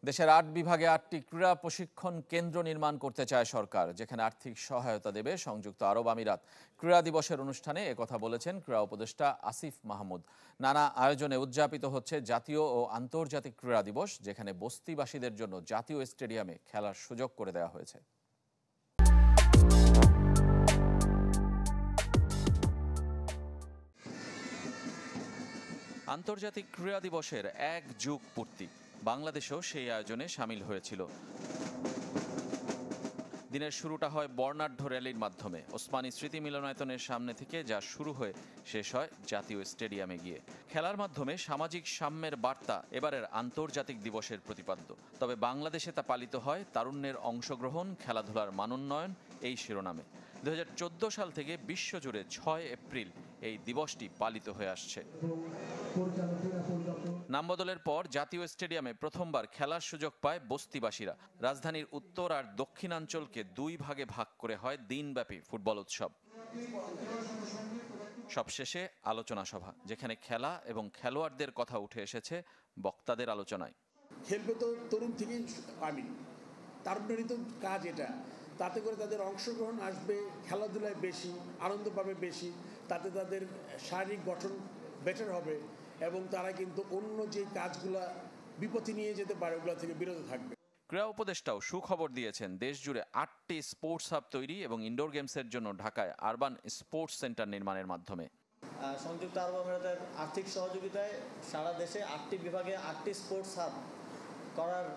দেশের ৮ বিভাগে ৮টি ক্রীড়া প্রশিক্ষণ কেন্দ্র নির্মাণ করতে চায় সরকার, যেখানে আর্থিক সহায়তা দেবে সংযুক্ত আরব আমিরাত। ক্রীড়া দিবসের অনুষ্ঠানে একথা বলেছেন ক্রীড়া উপদেষ্টা আসিফ মাহমুদ। নানা আয়োজনে উদযাপিত হচ্ছে জাতীয় ও আন্তর্জাতিক ক্রীড়া দিবস, যেখানে বস্তিবাসীদের জন্য জাতীয় স্টেডিয়ামে খেলার সুযোগ করে দেওয়া হয়েছে। আন্তর্জাতিক ক্রীড়া দিবসের ১ যুগ পূর্তি, বাংলাদেশও সেই আয়োজনে সামিল হয়েছিল। দিনের শুরুটা হয় বর্ণাঢ্য র্যালির মাধ্যমে ওসমানী স্মৃতি মিলনায়তনের সামনে থেকে, যা শুরু হয়ে শেষ হয় জাতীয় স্টেডিয়ামে গিয়ে। খেলার মাধ্যমে সামাজিক সাম্যের বার্তা এবারের আন্তর্জাতিক দিবসের প্রতিপাদ্য। তবে বাংলাদেশে তা পালিত হয় তারুণ্যের অংশগ্রহণ, খেলাধুলার মানোন্নয়ন এই শিরোনামে। ২০১৪ সাল থেকে বিশ্বজুড়ে ৬ এপ্রিল এই দিবসটি পালিত হয়ে আসছে। নাম বদলের পর জাতীয় স্টেডিয়ামে প্রথমবার খেলার সুযোগ পায় বস্তিবাসীরা। রাজধানীর উত্তর আর দক্ষিণাঞ্চলকে ২ ভাগে ভাগ করে হয় দিনব্যাপী ফুটবল উৎসব। সবশেষে আলোচনা সভা, যেখানে খেলা এবং খেলোয়াড়দের কথা উঠে এসেছে বক্তাদের আলোচনায়। খেলবে তো তরুণ থেকেই, তারুণ্যেরই তো কাজ এটা। তাতে করে তাদের অংশগ্রহণ আসবে, খেলাধুলায় বেশি আনন্দ পাবে বেশি, তাতে তাদের শারীরিক গঠন বেটার হবে এবং তারা কিন্তু অন্য যে কাজগুলা বিপথে নিয়ে যেতে পারে ওগুলা থেকে বিরত থাকবে। ক্রীড়া উপদেষ্টাও সুখবর দিয়েছেন, দেশ জুড়ে ৮টি স্পোর্টস হাব তৈরি এবং ইনডোর গেমসের জন্য ঢাকায় আরবান স্পোর্টস সেন্টার নির্মাণের মাধ্যমে। সংযুক্ত আরব আমিরাতের আর্থিক সহযোগিতায় সারা দেশে ৮টি বিভাগে 8টি স্পোর্টস হাব করার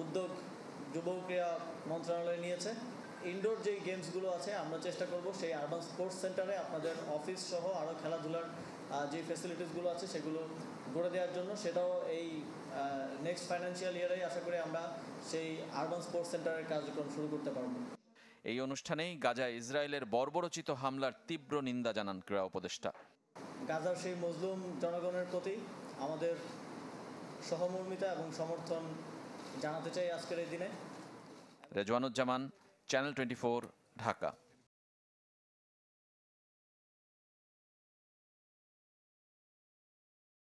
উদ্যোগ যুব ক্রীড়া মন্ত্রণালয় নিয়েছে। ইনডোর যেই গেমসগুলো আছে আমরা চেষ্টা করব সেই আরবান স্পোর্টস সেন্টারে আপনাদের অফিস সহ আরও খেলাধুলার যে ফ্যাসিলিটিসগুলো আছে সেগুলো গড়ে দেওয়ার জন্য। সেটাও এই নেক্সট ফাইন্যান্সিয়াল ইয়ারেই আশা করি আমরা সেই আরবান স্পোর্টস সেন্টারের কার্যক্রম শুরু করতে পারব। এই অনুষ্ঠানেই গাজায় ইসরায়েলের বর্বরোচিত হামলার তীব্র নিন্দা জানান ক্রীড়া উপদেষ্টা। গাজার সেই মজলুম জনগণের প্রতি আমাদের সহমর্মিতা এবং সমর্থন জানাতে চাই আজকের এই দিনে। রেজওয়ানুজ্জামান, চ্যানেল 24, ঢাকা।